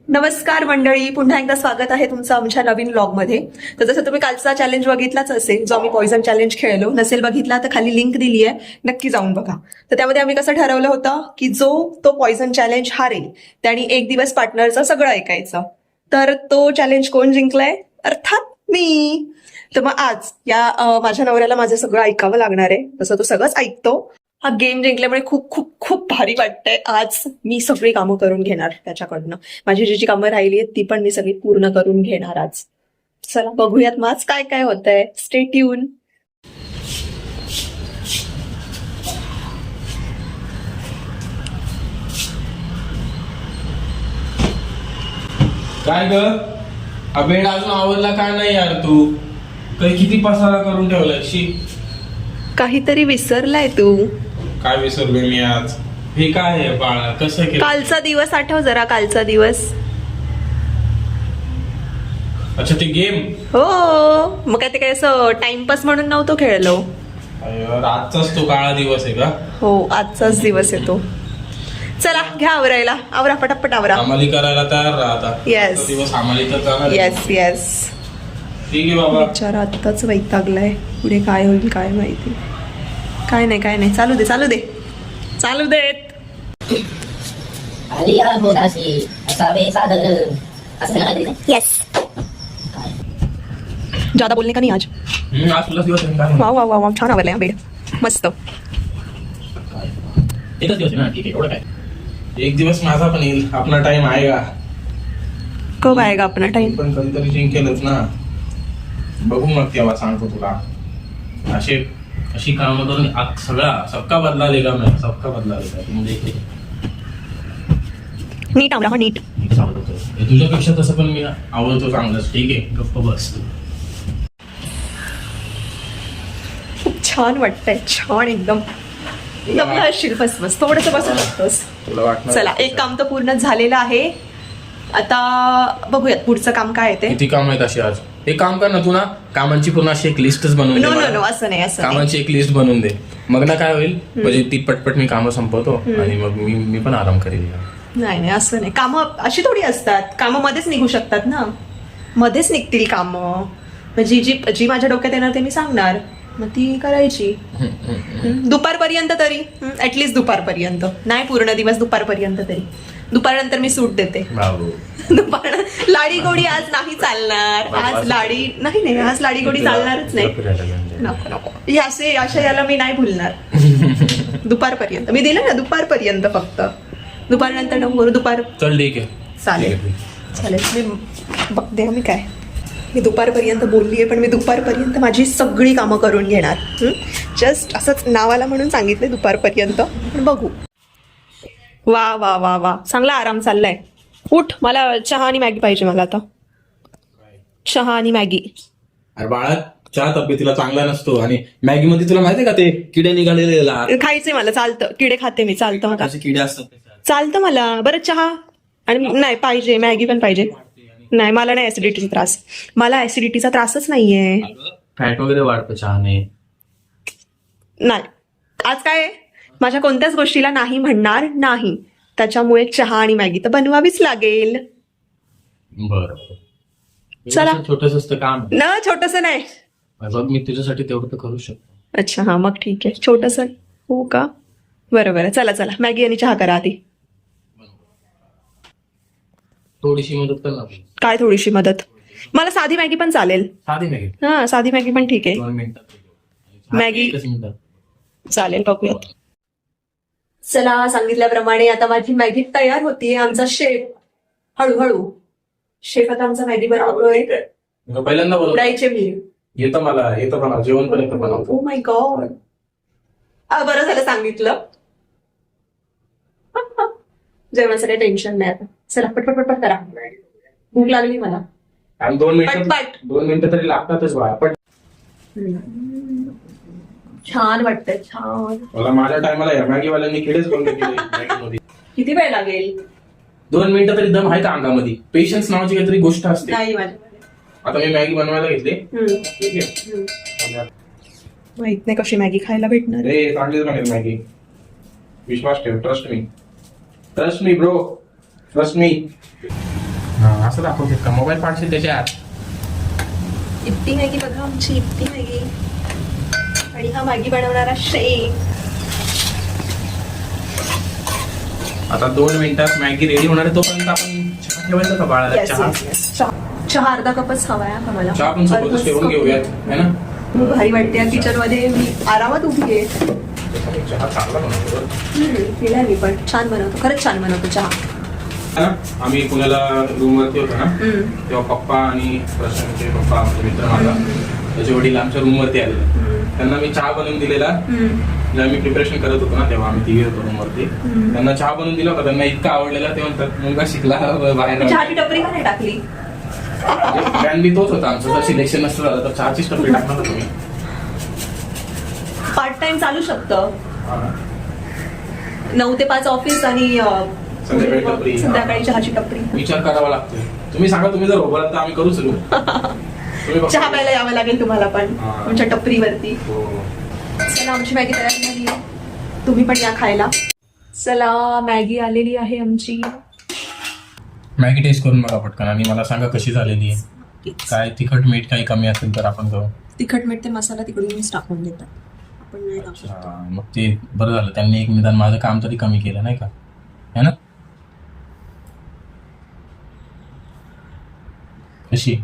नमस्कार मंडळी, पुन्हा एकदा स्वागत आहे तुमचं आमच्या नवीन व्लॉगमध्ये. तर जसं तुम्ही कालचा चॅलेंज बघितलाच असेल, जो आम्ही पॉइझन चॅलेंज खेळलो, नसेल बघितला तर खाली लिंक दिली आहे, नक्की जाऊन बघा. तर त्यामध्ये आम्ही कसं ठरवलं होतं की जो तो पॉइझन चॅलेंज हारेल त्याने एक दिवस पार्टनरचं सगळं ऐकायचं. तर तो चॅलेंज कोण जिंकलाय? अर्थात मी. तर मग आज या माझ्या नवऱ्याला माझं सगळं ऐकावं लागणार आहे, तसं तो सगळंच ऐकतो. हा गेम जिंकल्यामुळे खूप खूप खूप भारी वाटतंय. आज मी सगळी कामं करून घेणार त्याच्याकडनं. माझी जी कामं राहिली आहेत ती पण मी सगळी पूर्ण करून घेणार आज. चला बघूयात मग आज काय काय होतंय. Stay tune. काय ग बेड अजून आवरला काय नाही यार तू? काही किती पसारा करून ठेवलाय शी. काहीतरी विसरलाय तू. काय विसरलोय मी आज? हे काय आहे बाळा, कसं केलं? कालचा दिवस आठव जरा, कालचा दिवस. अच्छा ते गेम. हो मग काय ते काय असं टाइमपास म्हणून नव्हतं खेळलो. आजचाच तो काळा दिवस आहे का? हो आजचाच दिवस येतो. चला घ्या आवरायला, आवरा पटापट आवरा. आम्हाला करायला तयार राहता. Yes. तो दिवस आम्हाला तर जाणार आहे. Yes yes. ठीक आहे बाबा. विचार आत्ताच वैतागलाय, पुढे काय होईल काय माहिती. काय नाही काय नाही, चालू दे चालू दे चालू देत. आलिया मोदासी असावे सादर असं नाही ना? यस. ज्यादा बोलणे का नाही आज. आज तुला दिवस आहे का? वाव वाव वाव, छान आवरलंय बेड, मस्त. एकच दिवस आहे ना, ठीक आहे. एवढं काय, एक दिवस माझा पण येईल. आपला टाइम आहे का? कब आएगा अपना टाइम? पण कधीतरी जिंकेलच ना. बघू मग तेव्हा सांगतो तुला. अशी कामं करून सगळा सबका बदला लेगा मैं, सबका बदला लेगा. म्हणजे नीट आवरा, हा नीट. तुझ्यापेक्षा तसं पण मी आवडतो चांगलंच. ठीक आहे, गप्प बस. खूप छान वाटतंय, छान एकदम. दमला असशील, बस बस थोडस बसू शकतोस. तुला वाटणार? चला एक काम तर पूर्ण झालेलं आहे. आता बघूयात पुढचं काम काय आहे ते. किती काम आहेत अशी आज? एक काम कर ना तू, ना कामांची पूर्ण अशी एक लिस्टच बनवून नो दे नो मला. नो, असं नाही असं नाही. कामांची एक लिस्ट बनवून दे. मग ना काय होईल, म्हणजे ती पटपट मी कामं संपवतो आणि मग मी पण आराम करेल. नाही नाही असं नाही. कामं अशी थोडी असतात, कामं मध्येच निघू शकतात ना. मध्येच निघतील कामं. जी जी जी माझ्या डोक्यात येणार ते मी सांगणार, मग ती करायची. दुपारपर्यंत तरी, ऍटलिस्ट दुपारपर्यंत नाही, पूर्ण दिवस दुपारपर्यंत तरी. दुपारनंतर मी सूट देते. दुपार लाडी गोडी आज नाही चालणार. आज लाडी नाही नाही, आज लाडी गोडी चालणारच नाही. नको नको, हे असे अशा याला मी नाही भुलणार. दुपारपर्यंत मी दिलं ना, दुपारपर्यंत फक्त. दुपारनंतर नको. दुपार चल ठीक आहे. चालेल चालेल. मी बघते मी काय. मी दुपारपर्यंत बोलली आहे, पण मी दुपारपर्यंत माझी सगळी कामं करून घेणार. जस्ट असंच नावाला म्हणून सांगितले दुपारपर्यंत, पण बघू. वा वा वा वा, चांगला आराम चाललाय. उठ, मला चहा आणि मॅगी पाहिजे. मला आता चहा आणि मॅगी. अरे बाळा, चहा तब्येतीला चांगला नसतो. आणि मॅगी मध्ये तुला माहितीये का ते किडे निघालेले खायचंय मला, चालतं. किडे खाते मी, चालतं मला. किडे असतात. चालतं मला. बरं चहा आणि नाही पाहिजे, मॅगी पण पाहिजे. नाही मला नाही ऍसिडिटीचा त्रास. मला ऍसिडिटीचा त्रासच नाहीये. फॅट वगैरे वाढतं चहाने. नाही, आज काय माझ्या कोणत्याच गोष्टीला नाही म्हणणार नाही. त्याच्यामुळे चहा आणि मॅगी तर बनवावीच लागेल. बरं चला. छोटस काम न छोटस नाही. बघ, मी तुझ्यासाठी तेवढं तर करू शकतो. अच्छा हा, मग ठीक आहे. छोटस हो का? बरं बरं, चला चला, मॅगी आणि चहा करा आधी. थोडीशी मदत कर ना. काय थोडीशी मदत? मला साधी मॅगी पण चालेल. साधी मॅगी. हा साधी मॅगी पण ठीक आहे. 2 मिनिटात मॅगी. 1 मिनिटात. चालेल, बघूयात. चला, सांगितल्याप्रमाणे आता माझी मॅगी तयार होतीये. आमचा शेफ हळूहळू, शेफ आता आमचा मॅगी बनवतोय. पहिल्यांदा बोल. उडायचे मी. येतं मला जेवण पण येतं बनवतो. ओ माय गॉड, बरं झालं सांगितलं. जेवणासाठी टेन्शन नाही आता. चला पटपट पटपट करा, भूक लागली मला. आणि 2 मिनिटं, पटपट. 2 मिनिटं तरी लागतातच बाळा. पण छान वाटतंय, छान. मला माझ्या टायमाला या मॅगीवाल्यांनी किडेच बंद केले मॅगीमध्ये. किती वेळ लागेल? 2 मिनिटं तरी दम आहे का अंगामध्ये? पेशन्स नावाची काहीतरी गोष्ट असते. नाही माझ्या. आता मी मॅगी बनवायला घेतली. ठीक आहे, माहित नाही कशी मॅगी खायला भेटणार. रे चांगलीच बनेल मॅगी. विश्वास ठेव. Trust me bro, trust me. हा असं दाखवते का मोबाईल पाठशील त्याच्यात. इतकी मॅगी बघा आमची, इतकी मॅगी. आणि हा मॅगी बनवणारा शेफ. आता 2 मिनिटात मॅगी रेडी होणार आहे, तोपर्यंत आपण चहा ठेवायचा का बाळाला? Yes, चहा yes, yes. चहा अर्धा कपच हवाय आम्हाला. चहा पण सोबतच ठेवून घेऊयात है ना. खूप भारी वाटते किचन मध्ये, मी आरामात उभी आहे. चहा चांगला बनवतो केलाय मी पण, छान बनवतो, खरंच छान बनवतो चहा. ना. आम्ही पुण्याला रूम वरती होतो ना, तेव्हा पप्पा आणि प्रशांतचे पप्पा, आमचे मित्र माझा, त्याचे वडील आमच्या रूम वरती आलेले. त्यांना मी चहा बनवून दिलेला. जेव्हा मी प्रिपरेशन करत होतो ना, तेव्हा आम्ही तिघे होतो रूम वरती. त्यांना चहा बनवून दिला होता, त्यांना इतका आवडलेला. ते म्हणतात मुलगा शिकला बाहेर. चहाची टपरी का नाही टाकली? प्लॅन बी तोच होता आमचा. जर सिलेक्शन नसतं झालं तर चहाचीच टपरी टाकणार होतो मी. पार्ट टाइम चालू शकतं. 9 ते 5 ऑफिस आणि संध्याकाळी टपरी. संध्याकाळी चहाची टपरी. विचार करावा लागतोय. तुम्ही सांगा, तुम्ही जर उभं राहता तर आम्ही करू शकू. तुम्ही फक्त- चहा प्यायला यावं लागेल तुम्हाला पण तुमच्या टपरीवरती. हो. चला आमची मॅगी तयार झाली आहे, तुम्ही पण या खायला. चला मॅगी आलेली आहे आमची. मॅगी टेस्ट करून बघा पटकन आणि मला सांगा कशी झालेली आहे. काय तिखट मीठ काही कमी असेल तर आपण करू. तिखट मीठ ते मसाला तिकडूनच टाकून देतात, आपण नाही टाकू. मग ते बरं झालं, त्यांनी एक निदान माझं काम तरी कमी केलं नाही का, है ना. कशी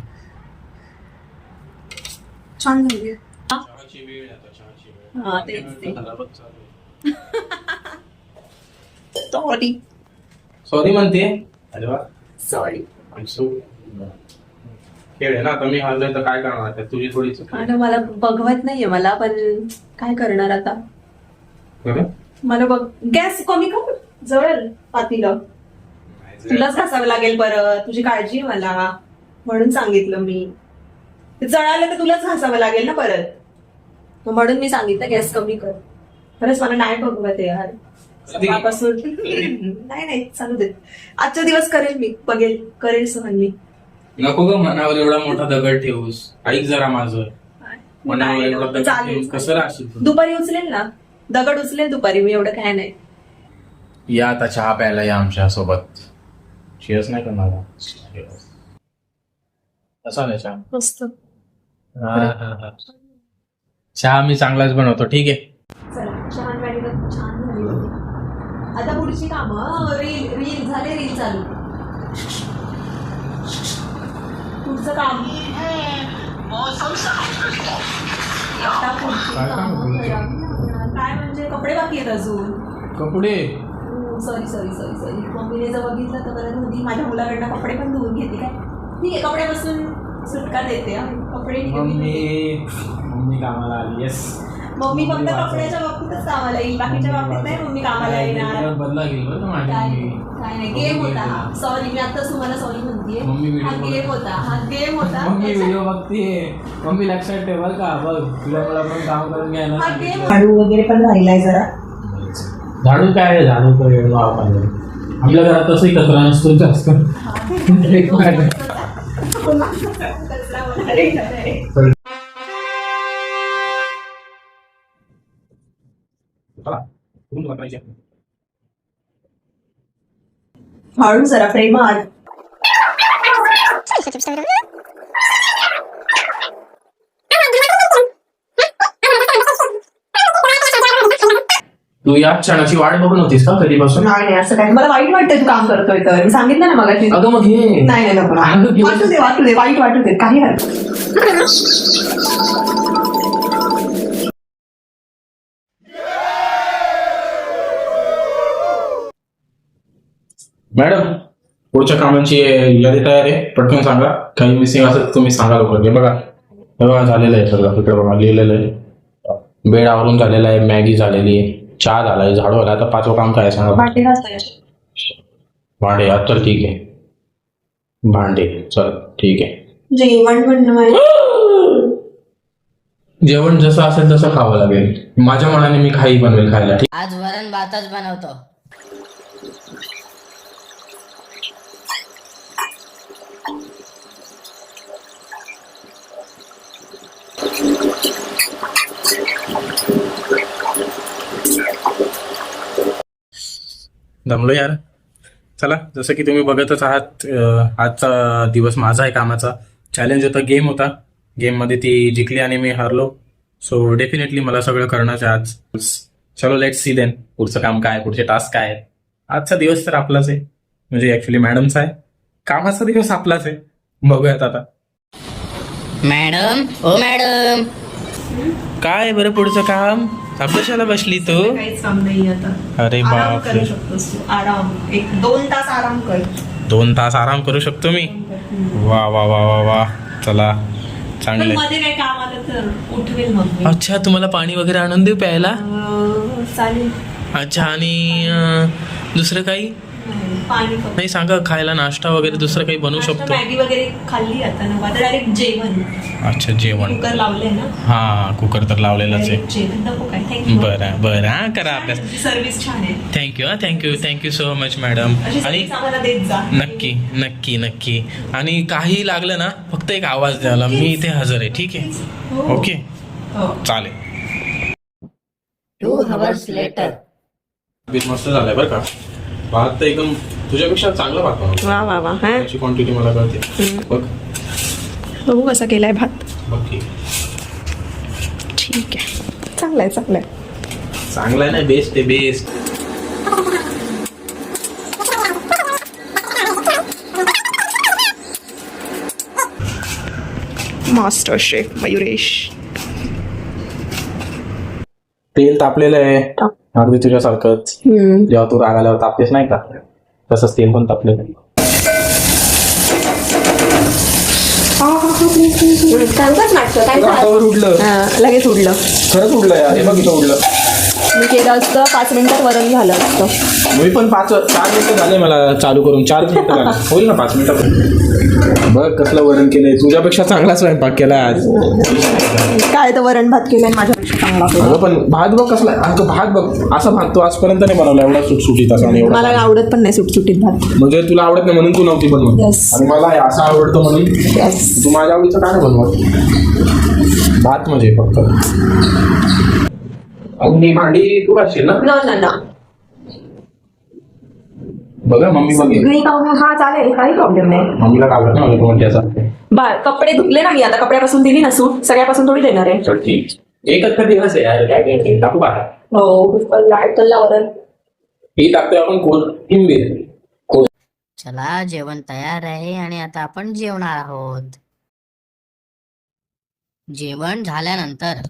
छान झाली. हा तेच ते. सॉरी सॉरी म्हणते. अरे वा, सॉरी. खेळ आहे ना. आता मी हरलोय तर काय करणार, त्यात तुझी थोडी चूक आहे. आता मला बघवत नाहीये मला, पण काय करणार आता. बरं? मला बघ, गॅस कमी कर, जळेल पातीला. तुलाच घासावं लागेल परत, तुझी काळजी आहे मला म्हणून सांगितलं मी. ते जळालं तर तुलाच घासावं लागेल ना परत, मग म्हणून मी सांगितलं गॅस कमी कर. खरंच मला नाही बघवत आहे यार सकाळपासून. नाही चालू दे, आजच्या दिवस करेल मी, बघेल, करेल सहन मी. नको ग मनावर एवढा मोठा दगड ठेवूस. ऐक जरा माझं. मनावर एवढा दगड चालेल. ठेवूस कसं राहशील तू? दुपारी उचलेल ना, दगड उचलेल दुपारी मी, एवढं काय नाही. या आता चहा प्यायला या आमच्या सोबत. शेअर्स नाही करणार का? कसा नाही चहा? मस्त. चहा मी चांगलाच बनवतो. ठीक आहे. चला छान गाडी छान झाली होती. आता पुढची कामं, रील झाले, रील चालू. पुढचं काम आता पुढची कामं काय म्हणजे कपडे बाकी आहेत अजून. कपडे सॉरी मम्मीने जर बघितलं तर बरं होती. माझ्या मुलाकडनं कपडे पण धुवून घेते काय. ठीक आहे, कपड्यापासून सुटका देते. कपडे मम्मी कामाला आली. येस, मम्मी फक्त कपड्याच्या बाबतीतच कामाला येईल, बाकीच्या बाबतीत नाही मम्मी कामाला येणार. बदला घेईल बरं काय नाही, गेम होता हा. सॉरी, मी आताच तुम्हाला सॉरी म्हणतेय. हा गेम होता. मम्मी व्हिडिओ बघतीये. मम्मी लक्षात ठेव बरं का. बघ तुला मला पण काम करून घ्यायला. हा गेम. झाडू वगैरे पण राहिलाय जरा. झाडू काय, झाडू तर आपल्या घरात तसंही कचरा नसतो जास्त. हळू जरा प्रेमात. तू या क्षणाची वाट बघून होतीस का कधीपासून? नाही असं काय, मला वाईट वाटतंय तू काम करतोय तर. मी सांगितलं ना मगाशी. अगं मग हे नाही नको, वाटू दे वाईट वाटू दे, काही हरकत. मॅडम, पुढच्या कामांची यादी तयार आहे. पटकन सांगा. काही मिसिंग असेल तर तुम्ही सांगा लवकर. बघा झालेलं आहे सगळं. इकडे बघा लिहिलेलं आहे. बेड आवरून झालेला आहे, मॅगी झालेली आहे, चहा झालाय, झाडू आला. आता 5वं काम काय सांगा. भांडे. आता ठीक आहे, भांडे. चल ठीक आहे. जेवण जसं असेल तसं खावं लागेल. माझ्या मनाने मी काही बनवेल खायला. ठीक. आज वरण भातच बनवतो. दमलो यार. चला, जसं की तुम्ही बघतच आहात, आजचा दिवस माझा आहे कामाचा. चॅलेंज होता, गेम होता. गेममध्ये ती जिंकली आणि मी हारलो. सो डेफिनेटली मला सगळं करणंच आहे आज. चलो लेट्स सी देन पुढचं काम काय, पुढचे टास्क काय आहेत. आजचा दिवस तर आपलाच आहे, म्हणजे ऍक्च्युली मॅडमचा आहे. कामाचा दिवस आपलाच आहे. बघूयात आता मॅडम, ओ मॅडम, काय बरं पुढचं काम. अभ्यासाला बसली तू? काहीच काम नाही आता. अरे आराम बापरे. करू शकतोस तू. आराम 1-2 तास आराम कर. 2 तास आराम करू शकतो मी? वा वा वा वा वा. चला, पण चांगले. मध्ये काय काम आलं तर उठवेल मग मी. अच्छा, तुम्हाला पाणी वगैरे आणून देऊ प्यायला? चालेल. अच्छा, आणि दुसरं काही पाणी फक्त. नाही? सांगा, खायला नाश्ता वगैरे दुसरं काही बनवू नाश्ता, शकतो? मॅगी वगैरे खाल्ली आता ना, आता डायरेक्ट जेवण. अच्छा, जेवण. कुकर लावलंय ना. हा, कुकर तर लावलेलाच आहे. Direct जेवण नको काय. थँक्यू. बरं बरं, हा करा अभ्यास. सर्व्हिस छान आहे. थँक्यू, हा thank you, thank you so much madam. अशी आणि सर्व्हिस आम्हाला देत जा. नक्की नक्की नक्की. आणि काही लागलं ना, फक्त एक आवाज द्यायला, मी इथे हजर आहे. ठीक आहे? हो. ओके, हो. चालेल. 2 hours later. बीज मस्त झालंय बरं का. भात तर एकदम तुझ्यापेक्षा चांगला भात बनवतो. वा वा वा. हा. त्याची क्वांटिटी मला कळते. बघ बघू कसा केलाय भात. बघ की. ठीक आहे, चांगलाय चांगलाय. चांगला आहे ना, बेस्ट आहे, बेस्ट. Master chef Mayuresh. तेल तापलेलं आहे अगदी तुझ्यासारखंच. जेव्हा तू राग आल्यावर तापतेस नाही का, तसंच तेल पण तापलेलं आहे. हातावर उडलं, लगेच उडलं. खरंच उडलं यार. हे बघ इथं उडलं. मी केलं असतं 5 मिनिटात वरण झालं असतं. मी पण 4 मिनिटं झाले मला चालू करून. 4 मिनिटं झाले, होईल ना 5 मिनिटं. बघ कसलं वरण केलंय. तुझ्यापेक्षा चांगला स्वयंपाक केलाय आज. काय तर वरण भात केलाय माझ्यापेक्षा चांगला. अगं पण भात बघ कसला आहे. अगं भात बघ, असा भात तू आजपर्यंत नाही बनवला एवढा सुटसुटीत असा. आणि एवढा मला आवडत पण नाही सुटसुटीत भात. म्हणजे तुला आवडत नाही म्हणून तू नव्हती बनवत. Yes. आणि मला हे असं आवडतं म्हणून Yes. तू माझ्या आवडीचं काय नाही बनवत. भात म्हणजे फक्त. अगदी भांडी तू असशील ना? ना बघा मम्मी बघेल. हा चालेल, काही प्रॉब्लेम नाही. मम्मीला काढलं ना तू म्हणते असं. कपडे धुतले ना मी आता. कपड्यापासून दिली ना सूट, सगळ्यापासून थोडी देणार आहे. चल ठीक. एकच तर दिवस आहे यार, काय काय टाकू बाहेर. हो, लाईट कल्ला वरण. ही टाकतोय आपण कोथिंबीर. चला, जेवण तयार आहे आणि आता आपण जेवणार आहोत. जेवण झाल्यानंतर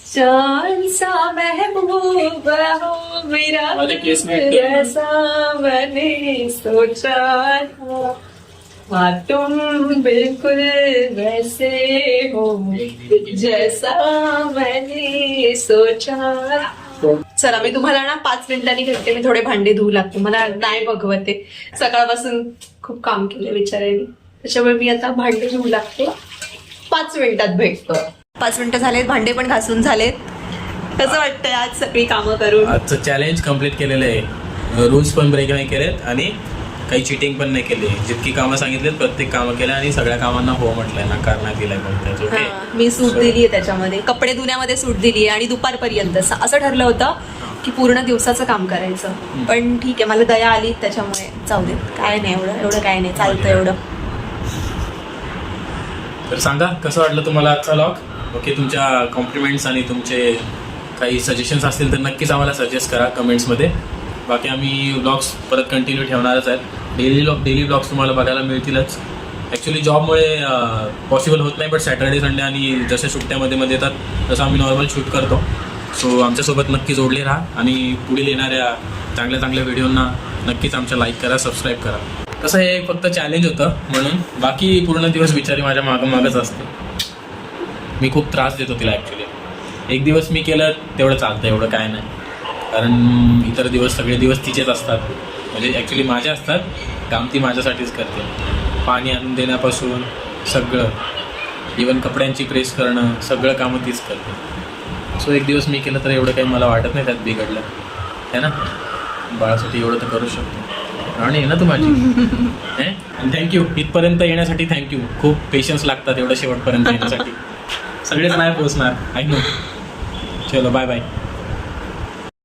चांद सा महबूब हो मेरा, माझे केस नाही. जैसा मैंने सोचा था, हाँ तुम बिल्कुल वैसे हो जैसा मैंने सोचा. चला, मी तुम्हाला ना 5 मिनिटांनी भेटते. मी थोडे भांडे धुवू लागते, मला नाही बघवते. सकाळपासून खूप काम केलं बिचाऱ्याने, त्याच्यामुळे मी आता भांडे धुवू लागते. 5 मिनिटात भेटतो. 5 मिनिटं झालेत, भांडे पण घासून झालेत. कसं वाटतंय आज सगळी कामं करून? आजचं चॅलेंज कम्प्लीट केलेलं आहे. रूल्स पण ब्रेक नाही केलेत आणि काही चिटिंग पण नाही केली. जितकी कामं सांगितलीत प्रत्येक कामं केलं आणि सगळ्या कामांना हो म्हटलंय, नकार नाही दिलाय कोणत्याच. ओके, मी सूट दिली आहे त्याच्यामध्ये, कपडे धुण्यामध्ये सूट दिली आहे आणि दुपारपर्यंत असं ठरलं होतं की पूर्ण दिवसाचं काम करायचं. पण ठीक आहे, मला दया आली त्याच्यामुळे जाऊ दे. काय नाही, एवढं काय नाही, चालतं एवढं. तर सांगा कसं वाटलं तुम्हाला आजचा व्लॉग. ओके, तुमच्या कॉम्प्लिमेंट्स आणि तुमचे काही सजेशन्स असतील तर नक्कीच आम्हाला सजेस्ट करा कमेंट्समध्ये. बाकी आम्ही व्लॉग्स परत कंटिन्यू ठेवणारच आहेत. डेली व्लॉग्स तुम्हाला बघायला मिळतीलच. ॲक्च्युली जॉबमुळे पॉसिबल होत नाही, बट सॅटर्डे संडे आणि जशा सुट्ट्यामध्ये मध्ये येतात तसं आम्ही नॉर्मल शूट करतो. सो आमच्यासोबत नक्की जोडले राहा आणि पुढील येणाऱ्या चांगल्या व्हिडिओंना नक्कीच आमच्या लाईक करा, सबस्क्राईब करा. तसं हे फक्त चॅलेंज होतं म्हणून, बाकी पूर्ण दिवस बिचारी माझ्या मागच असते. मी खूप त्रास देतो तिला ॲक्च्युली. एक दिवस मी केलं तेवढं चालतं, एवढं काय नाही. कारण इतर दिवस सगळे दिवस तिचेच असतात, म्हणजे ॲक्च्युली माझे असतात. काम ती माझ्यासाठीच करते. पाणी आणून देण्यापासून सगळं, इवन कपड्यांची प्रेस करणं, सगळं कामं तीच करते. सो एक दिवस मी केलं तर एवढं काही मला वाटत नाही त्यात बिघडलं है ना. बाळासाठी एवढं तर करू शकतो आणि ना तू माझी. आणि थँक्यू इथपर्यंत येण्यासाठी. थँक्यू. खूप पेशन्स लागतात एवढं शेवटपर्यंत येण्यासाठी. सगळेच नाही पोचणार, आय नो. चलो बाय बाय.